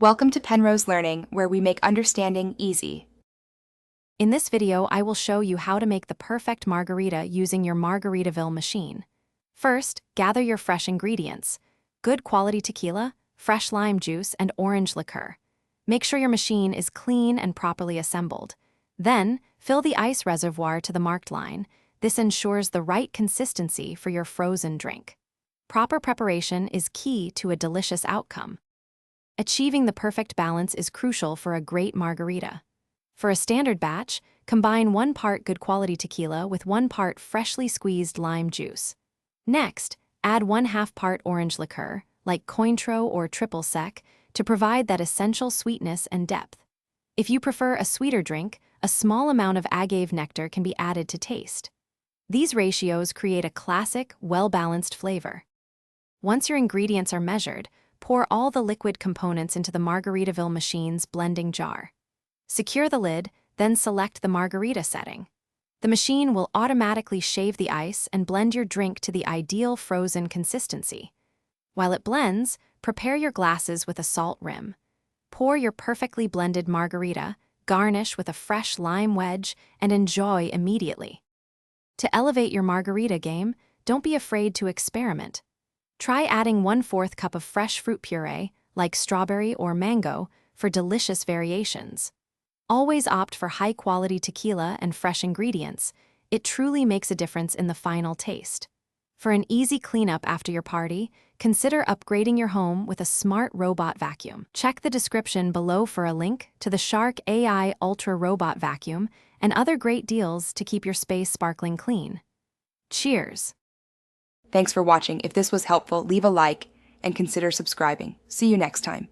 Welcome to Penrose Learning, where we make understanding easy. In this video, I will show you how to make the perfect margarita using your Margaritaville machine. First, gather your fresh ingredients: good quality tequila, fresh lime juice, and orange liqueur. Make sure your machine is clean and properly assembled. Then, fill the ice reservoir to the marked line. This ensures the right consistency for your frozen drink. Proper preparation is key to a delicious outcome. Achieving the perfect balance is crucial for a great margarita. For a standard batch, combine 1 part good quality tequila with 1 part freshly squeezed lime juice. Next, add 1/2 part orange liqueur, like Cointreau or Triple Sec, to provide that essential sweetness and depth. If you prefer a sweeter drink, a small amount of agave nectar can be added to taste. These ratios create a classic, well-balanced flavor. Once your ingredients are measured, pour all the liquid components into the Margaritaville machine's blending jar. Secure the lid, then select the margarita setting. The machine will automatically shave the ice and blend your drink to the ideal frozen consistency. While it blends, prepare your glasses with a salt rim. Pour your perfectly blended margarita, garnish with a fresh lime wedge, and enjoy immediately. To elevate your margarita game, don't be afraid to experiment. Try adding 1/4 cup of fresh fruit puree, like strawberry or mango, for delicious variations. Always opt for high-quality tequila and fresh ingredients. It truly makes a difference in the final taste. For an easy cleanup after your party, consider upgrading your home with a smart robot vacuum. Check the description below for a link to the Shark AI Ultra Robot Vacuum and other great deals to keep your space sparkling clean. Cheers! Thanks for watching. If this was helpful, leave a like and consider subscribing. See you next time.